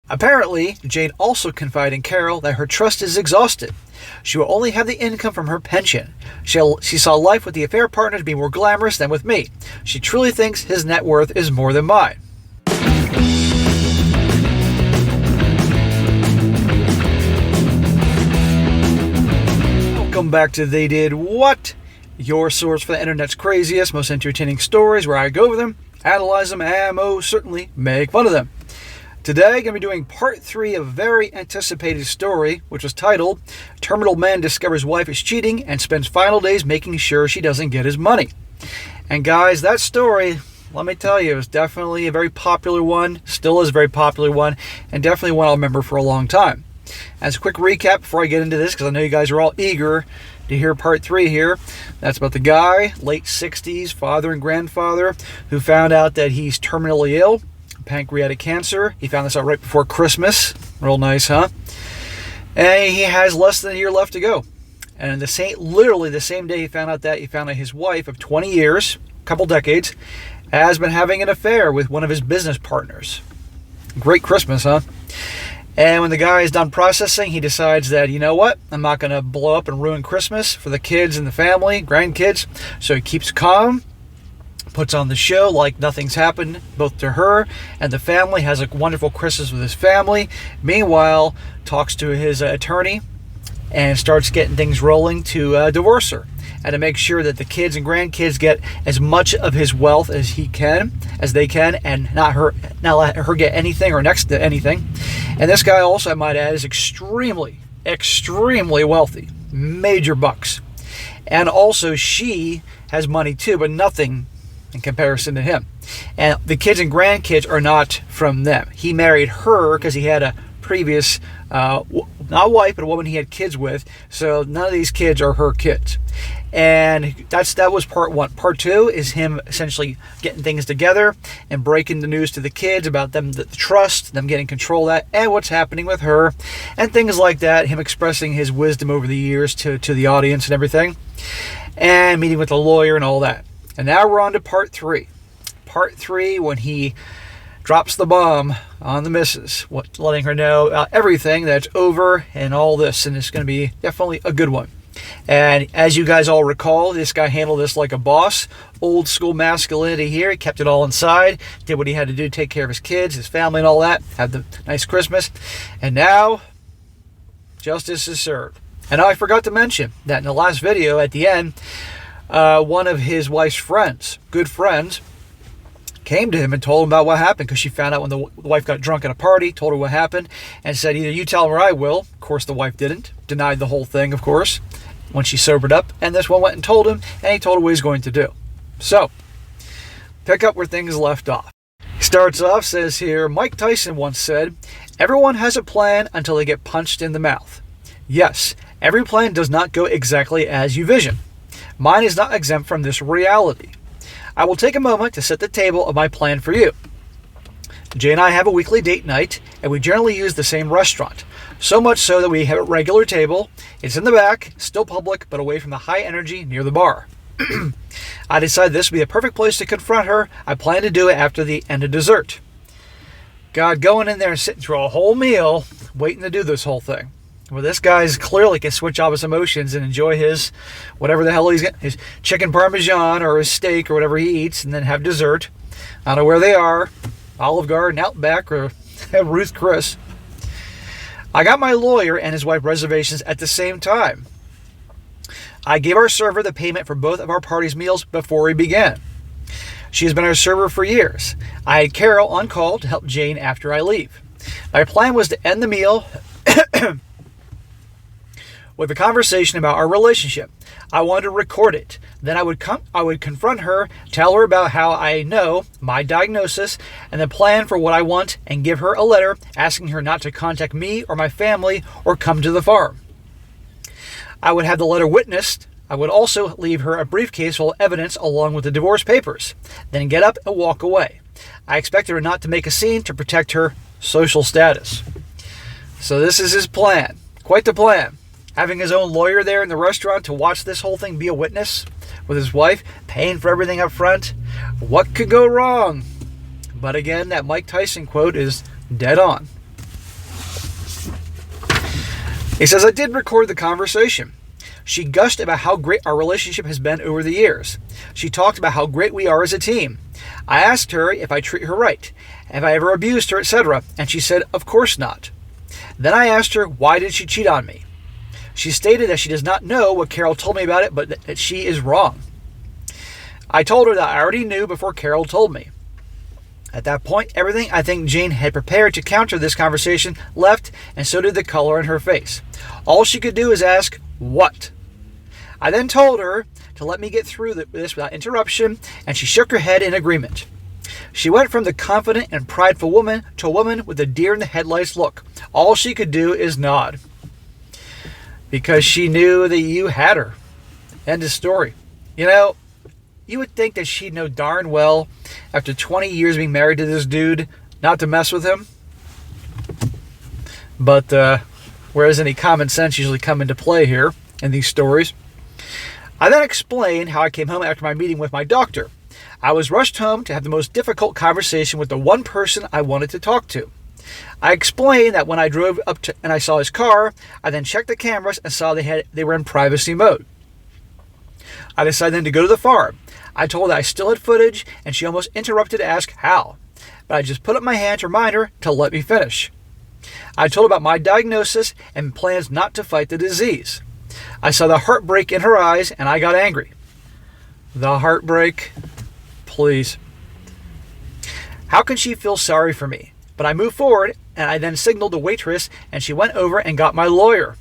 Apparently, Jane also confided in Carol that her trust is exhausted. She will only have the income from her pension. She saw life with the affair partner to be more glamorous than with me. She truly thinks his net worth is more than mine. Welcome back to They Did What? Your source for the internet's craziest, most entertaining stories, where I go over them, analyze them, and most certainly make fun of them. Today, I'm going to be doing part 3 of a very anticipated story, which was titled, Terminal Man Discovers Wife is Cheating and Spends Final Days Making Sure She Doesn't Get His Money. And guys, that story, let me tell you, is definitely a very popular one, still is a very popular one, and definitely one I'll remember for a long time. As a quick recap before I get into this, because I know you guys are all eager to hear part 3 here, that's about the guy, late 60s, father and grandfather, who found out that he's terminally ill, pancreatic cancer. He found this out right before Christmas. Real nice, huh? And he has less than a year left to go. And literally the same day he found out his wife of 20 years, a couple decades, has been having an affair with one of his business partners. Great Christmas, huh? And when the guy is done processing, he decides that, you know what? I'm not going to blow up and ruin Christmas for the kids and the family, grandkids. So he keeps calm, puts on the show like nothing's happened, both to her and the family, has a wonderful Christmas with his family. Meanwhile, talks to his attorney and starts getting things rolling to divorce her and to make sure that the kids and grandkids get as much of his wealth as they can, and not let her get anything or next to anything. And this guy also, I might add, is extremely, extremely wealthy, major bucks. And also she has money too, but nothing in comparison to him. And the kids and grandkids are not from them. He married her because he had a previous, not wife, but a woman he had kids with. So none of these kids are her kids. And that was part 1. Part 2 is him essentially getting things together and breaking the news to the kids about them, the trust, them getting control of that, and what's happening with her, and things like that. Him expressing his wisdom over the years to the audience and everything, and meeting with a lawyer and all that. And now we're on to part 3. Part 3, when he drops the bomb on the missus, letting her know everything, that's over and all this, and it's going to be definitely a good one. And as you guys all recall, this guy handled this like a boss. Old school masculinity here. He kept it all inside, did what he had to do to take care of his kids, his family and all that, had the nice Christmas. And now, justice is served. And I forgot to mention that in the last video at the end, one of his wife's friends, good friends, came to him and told him about what happened, because she found out when the wife got drunk at a party, told her what happened, and said, either you tell her or I will. Of course, the wife didn't. Denied the whole thing, of course, when she sobered up. And this one went and told him, and he told her what he's going to do. So, pick up where things left off. He starts off, says here, Mike Tyson once said, everyone has a plan until they get punched in the mouth. Yes, every plan does not go exactly as you vision. Mine is not exempt from this reality. I will take a moment to set the table of my plan for you. Jay and I have a weekly date night, and we generally use the same restaurant. So much so that we have a regular table. It's in the back, still public, but away from the high energy near the bar. I decided this would be the perfect place to confront her. I plan to do it after the end of dessert. God, going in there and sitting through a whole meal, waiting to do this whole thing. Well, this guy's clearly can switch off his emotions and enjoy his, whatever the hell he's getting, his chicken parmesan or his steak or whatever he eats, and then have dessert. I don't know where they are, Olive Garden, Outback, or Ruth Chris. I got my lawyer and his wife reservations at the same time. I gave our server the payment for both of our party's meals before we began. She has been our server for years. I had Carol on call to help Jane after I leave. My plan was to end the meal with a conversation about our relationship. I wanted to record it. Then I would confront her, tell her about how I know, my diagnosis, and the plan for what I want, and give her a letter asking her not to contact me or my family or come to the farm. I would have the letter witnessed. I would also leave her a briefcase full of evidence along with the divorce papers, then get up and walk away. I expected her not to make a scene to protect her social status. So this is his plan. Quite the plan. Having his own lawyer there in the restaurant to watch this whole thing, be a witness with his wife, paying for everything up front. What could go wrong? But again, that Mike Tyson quote is dead on. He says, I did record the conversation. She gushed about how great our relationship has been over the years. She talked about how great we are as a team. I asked her if I treat her right, have I ever abused her, etc., and she said, of course not. Then I asked her, why did she cheat on me? She stated that she does not know what Carol told me about it, but that she is wrong. I told her that I already knew before Carol told me. At that point, everything I think Jane had prepared to counter this conversation left, and so did the color in her face. All she could do is ask, what? I then told her to let me get through this without interruption, and she shook her head in agreement. She went from the confident and prideful woman to a woman with a deer-in-the-headlights look. All she could do is nod. Because she knew that you had her. End of story. You know, you would think that she'd know darn well, after 20 years being married to this dude, not to mess with him. But, whereas any common sense usually come into play here in these stories. I then explained how I came home after my meeting with my doctor. I was rushed home to have the most difficult conversation with the one person I wanted to talk to. I explained that when I drove up to and I saw his car, I then checked the cameras and saw they were in privacy mode. I decided then to go to the farm. I told her I still had footage, and she almost interrupted to ask how. But I just put up my hand to remind her to let me finish. I told her about my diagnosis and plans not to fight the disease. I saw the heartbreak in her eyes, and I got angry. The heartbreak? Please. How can she feel sorry for me? But I moved forward, and I then signaled the waitress, and she went over and got my lawyer.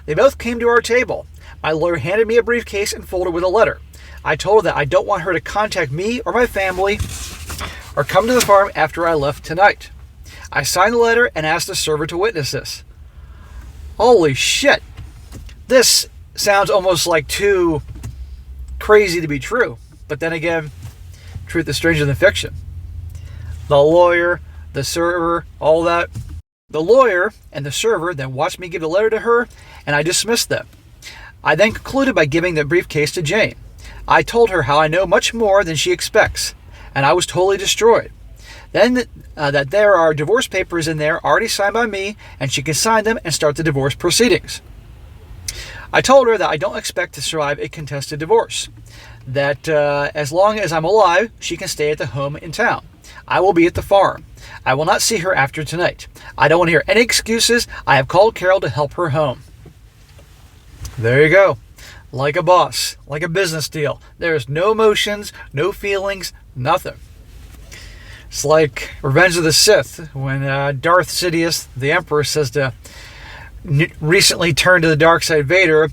They both came to our table. My lawyer handed me a briefcase and folder with a letter. I told her that I don't want her to contact me or my family or come to the farm after I left tonight. I signed the letter and asked the server to witness this. Holy shit. This sounds almost like too crazy to be true. But then again, truth is stranger than fiction. The lawyer, the server, all that. The lawyer and the server then watched me give the letter to her, and I dismissed them. I then concluded by giving the briefcase to Jane. I told her how I know much more than she expects, and I was totally destroyed. Then that there are divorce papers in there already signed by me, and she can sign them and start the divorce proceedings. I told her that I don't expect to survive a contested divorce, that as long as I'm alive, she can stay at the home in town. I will be at the farm. I will not see her after tonight. I don't want to hear any excuses. I have called Carol to help her home. There you go. Like a boss, like a business deal. There's no emotions, no feelings, nothing. It's like Revenge of the Sith when Darth Sidious, the Emperor, says to recently turned to the dark side Vader,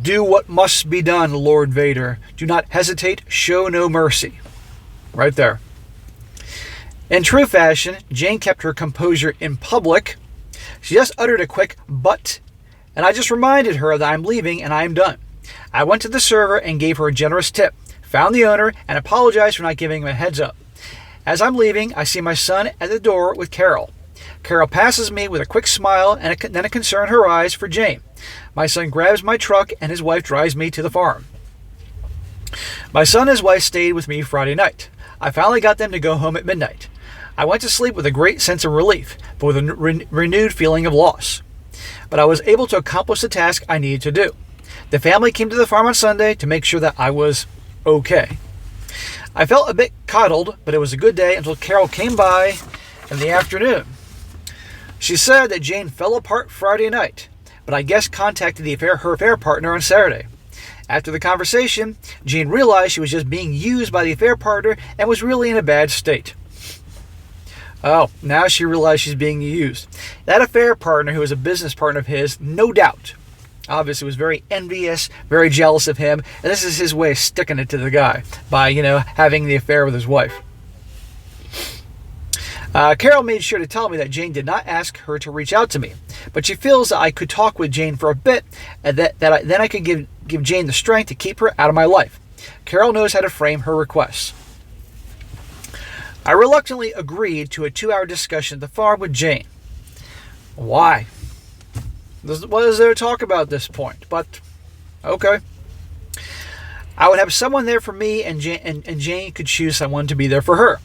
do what must be done, Lord Vader. Do not hesitate, show no mercy. Right there. In true fashion, Jane kept her composure in public. She just uttered a quick "but," and I just reminded her that I'm leaving and I am done. I went to the server and gave her a generous tip, found the owner, and apologized for not giving him a heads up. As I'm leaving, I see my son at the door with Carol. Carol passes me with a quick smile and then a concern in her eyes for Jane. My son grabs my truck and his wife drives me to the farm. My son and his wife stayed with me Friday night. I finally got them to go home at midnight. I went to sleep with a great sense of relief, but with a renewed feeling of loss. But I was able to accomplish the task I needed to do. The family came to the farm on Sunday to make sure that I was okay. I felt a bit coddled, but it was a good day until Carol came by in the afternoon. She said that Jane fell apart Friday night, but I guess contacted her affair partner on Saturday. After the conversation, Jane realized she was just being used by the affair partner and was really in a bad state. Oh, now she realized she's being used. That affair partner, who was a business partner of his, no doubt, obviously was very envious, very jealous of him, and this is his way of sticking it to the guy by, having the affair with his wife. Carol made sure to tell me that Jane did not ask her to reach out to me, but she feels that I could talk with Jane for a bit, and then I could give Jane the strength to keep her out of my life. Carol knows how to frame her requests. I reluctantly agreed to a 2-hour discussion at the farm with Jane. Why? What is there to talk about at this point? But, okay. I would have someone there for me, and Jane could choose someone to be there for her.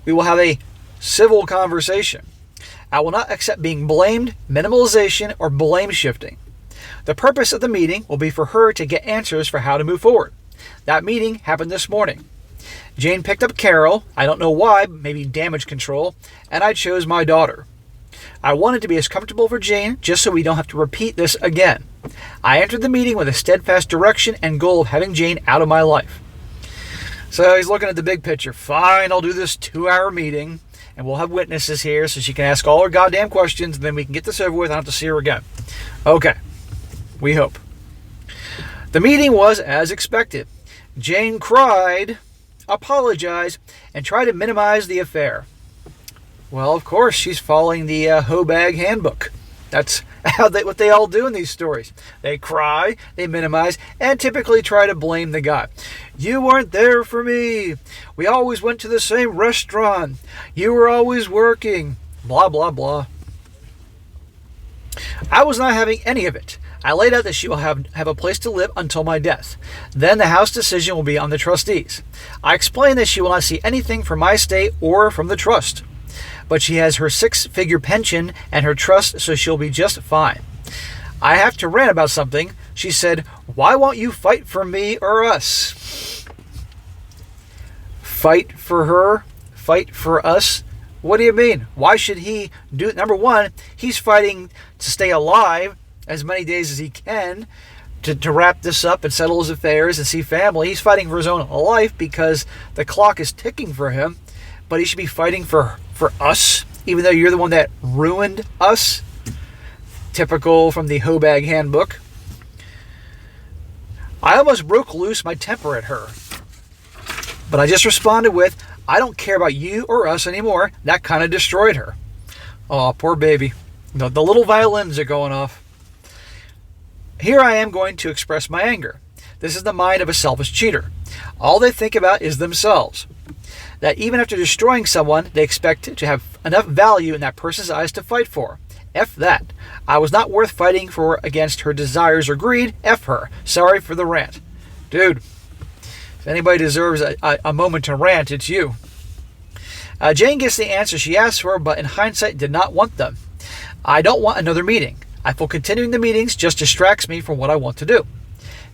We will have a civil conversation. I will not accept being blamed, minimalization, or blame shifting. The purpose of the meeting will be for her to get answers for how to move forward. That meeting happened this morning. Jane picked up Carol, I don't know why, maybe damage control, and I chose my daughter. I wanted to be as comfortable for Jane just so we don't have to repeat this again. I entered the meeting with a steadfast direction and goal of having Jane out of my life. So he's looking at the big picture. Fine, I'll do this 2-hour meeting, and we'll have witnesses here so she can ask all her goddamn questions, and then we can get this over with and I don't have to see her again. Okay, we hope. The meeting was as expected. Jane cried, apologized, and tried to minimize the affair. Well, of course, she's following the Hobag handbook. That's what they all do in these stories. They cry, they minimize, and typically try to blame the guy. You weren't there for me. We always went to the same restaurant. You were always working. Blah, blah, blah. I was not having any of it. I laid out that she will have a place to live until my death. Then the house decision will be on the trustees. I explained that she will not see anything from my estate or from the trust. But she has her 6-figure pension and her trust, so she'll be just fine. I have to rant about something. She said, why won't you fight for me or us? Fight for her? Fight for us? What do you mean? Why should he do it? Number one, he's fighting to stay alive as many days as he can to wrap this up and settle his affairs and see family. He's fighting for his own life because the clock is ticking for him. But he should be fighting for us, even though you're the one that ruined us. Typical from the Hobag handbook. I almost broke loose my temper at her. But I just responded with, I don't care about you or us anymore. That kind of destroyed her. Oh, poor baby. The little violins are going off. Here I am going to express my anger. This is the mind of a selfish cheater. All they think about is themselves. That even after destroying someone, they expect to have enough value in that person's eyes to fight for. F that. I was not worth fighting for against her desires or greed. F her. Sorry for the rant. Dude, if anybody deserves a moment to rant, it's you. Jane gets the answer she asked for, but in hindsight did not want them. I don't want another meeting. I feel continuing the meetings just distracts me from what I want to do.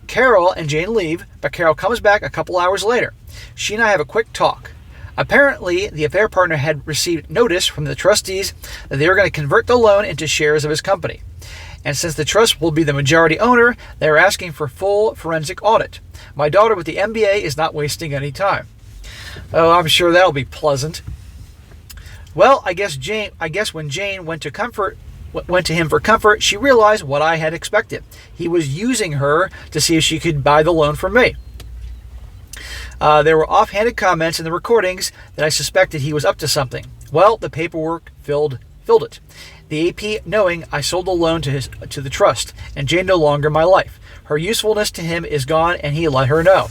Carol and Jane leave, but Carol comes back a couple hours later. She and I have a quick talk. Apparently, the affair partner had received notice from the trustees that they were going to convert the loan into shares of his company. And since the trust will be the majority owner, they are asking for full forensic audit. My daughter with the MBA is not wasting any time. Oh, I'm sure that'll be pleasant. Well, I guess when Jane went to him for comfort, she realized what I had expected. He was using her to see if she could buy the loan from me. There were offhanded comments in the recordings that I suspected he was up to something. Well, the paperwork filled it. The AP knowing I sold the loan to the trust, and Jane no longer my life. Her usefulness to him is gone, and he let her know.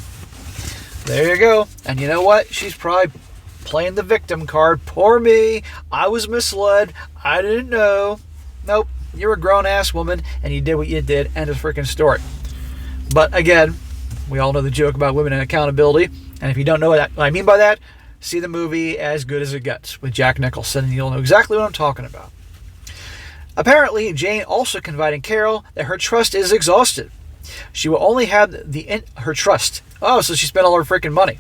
There you go. And you know what? She's probably playing the victim card. Poor me. I was misled. I didn't know. Nope. You're a grown-ass woman, and you did what you did. End of freaking story. But again, we all know the joke about women and accountability. And if you don't know what I mean by that, see the movie As Good as It Gets with Jack Nicholson, and you'll know exactly what I'm talking about. Apparently, Jane also confided in Carol that her trust is exhausted. She will only have her trust. Oh, so she spent all her freaking money.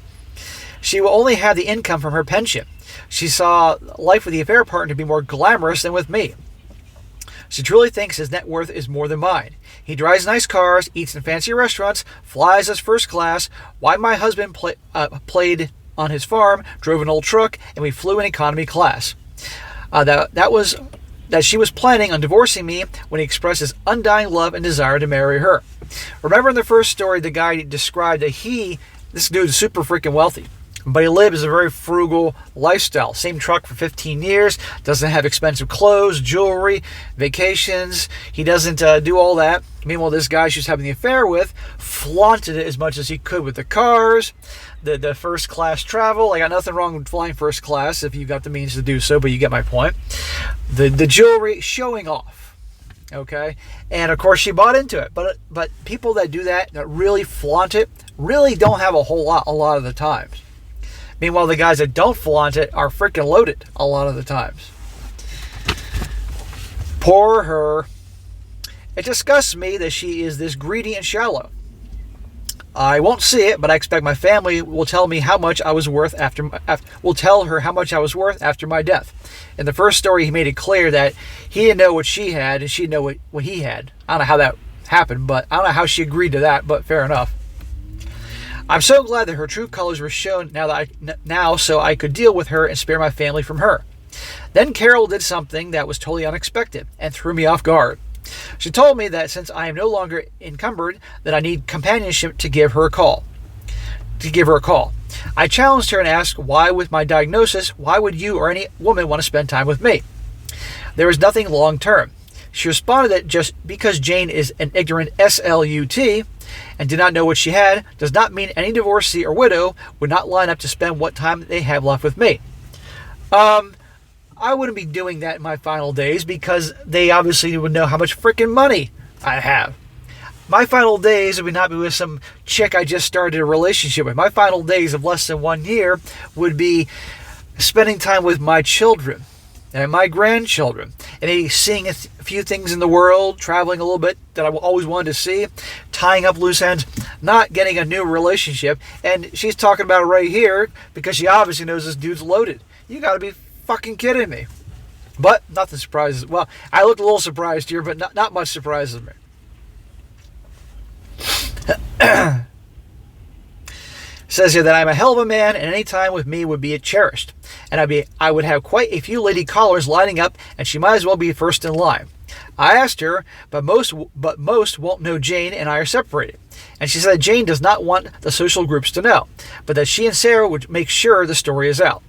She will only have the income from her pension. She saw life with the affair partner to be more glamorous than with me. She truly thinks his net worth is more than mine. He drives nice cars, eats in fancy restaurants, flies as first class. Why my husband played on his farm, drove an old truck, and we flew in economy class. That she was planning on divorcing me when he expressed his undying love and desire to marry her. Remember in the first story, the guy described that this dude is super freaking wealthy, but he lives a very frugal lifestyle. Same truck for 15 years, doesn't have expensive clothes, jewelry, vacations. He doesn't do all that. Meanwhile, this guy she's having the affair with flaunted it as much as he could with the cars, the first class travel. I got nothing wrong with flying first class if you've got the means to do so, but you get my point. The jewelry, showing off. Okay, and of course she bought into it. But people that do that really flaunt it, really don't have a lot of the times. Meanwhile, the guys that don't flaunt it are freaking loaded a lot of the times. Poor her. It disgusts me that she is this greedy and shallow. I won't see it, but I expect my family will tell me how much I was worth will tell her how much I was worth after my death. In the first story, he made it clear that he didn't know what she had and she didn't know what he had. I don't know how that happened, but I don't know how she agreed to that, but fair enough. I'm so glad that her true colors were shown now so I could deal with her and spare my family from her. Then Carol did something that was totally unexpected and threw me off guard. She told me that since I am no longer encumbered, that I need companionship to give her a call. I challenged her and asked, why with my diagnosis, why would you or any woman want to spend time with me? There is nothing long term. She responded that just because Jane is an ignorant SLUT and did not know what she had does not mean any divorcee or widow would not line up to spend what time they have left with me. I wouldn't be doing that in my final days because they obviously would know how much freaking money I have. My final days would not be with some chick I just started a relationship with. My final days of less than 1 year would be spending time with my children and my grandchildren and maybe seeing a few things in the world, traveling a little bit that I always wanted to see, tying up loose ends, not getting a new relationship. And she's talking about it right here because she obviously knows this dude's loaded. You got to be fucking kidding me. But nothing surprises. Well, I looked a little surprised here, but not much surprises me. Says here that I'm a hell of a man and any time with me would be cherished. And I would have quite a few lady callers lining up and she might as well be first in line. I asked her, but most won't know Jane and I are separated. And she said Jane does not want the social groups to know, but that she and Sarah would make sure the story is out.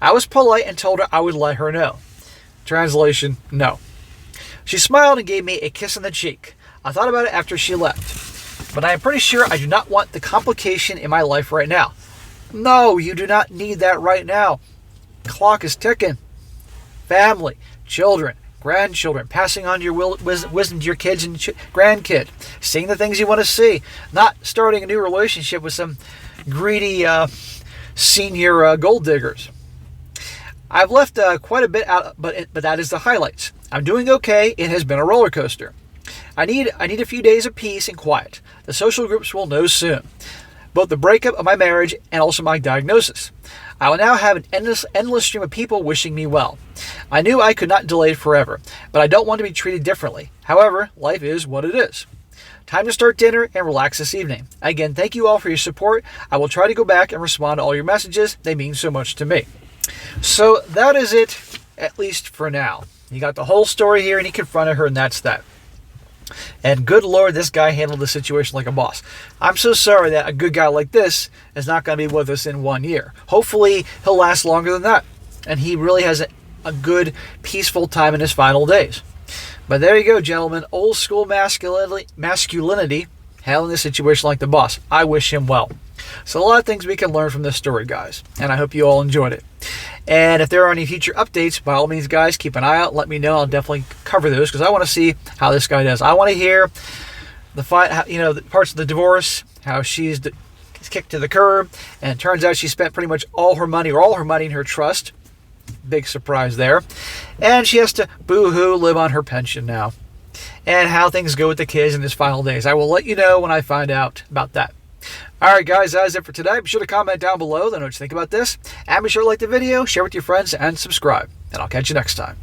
I was polite and told her I would let her know. Translation, no. She smiled and gave me a kiss on the cheek. I thought about it after she left. But I am pretty sure I do not want the complication in my life right now. No, you do not need that right now. Clock is ticking. Family, children, grandchildren, passing on your wisdom to your kids and grandkids, seeing the things you want to see, not starting a new relationship with some greedy senior gold diggers. I've left quite a bit out, but that is the highlights. I'm doing okay. It has been a roller coaster. I need a few days of peace and quiet. The social groups will know soon. Both the breakup of my marriage and also my diagnosis. I will now have an endless stream of people wishing me well. I knew I could not delay it forever, but I don't want to be treated differently. However, life is what it is. Time to start dinner and relax this evening. Again, thank you all for your support. I will try to go back and respond to all your messages. They mean so much to me. So that is it, at least for now. You got the whole story here and he confronted her and that's that. And good Lord, this guy handled the situation like a boss. I'm so sorry that a good guy like this is not going to be with us in 1 year. Hopefully he'll last longer than that. And he really has a good, peaceful time in his final days. But there you go, gentlemen. Old school masculinity handling the situation like the boss. I wish him well. So a lot of things we can learn from this story, guys. And I hope you all enjoyed it. And if there are any future updates, by all means, guys, keep an eye out. Let me know. I'll definitely cover those because I want to see how this guy does. I want to hear the parts of the divorce, how she's kicked to the curb, and it turns out she spent pretty much all her money in her trust. Big surprise there. And she has to boo-hoo live on her pension now. And how things go with the kids in his final days. I will let you know when I find out about that. Alright guys, that is it for today. Be sure to comment down below, let me know what you think about this. And be sure to like the video, share with your friends, and subscribe. And I'll catch you next time.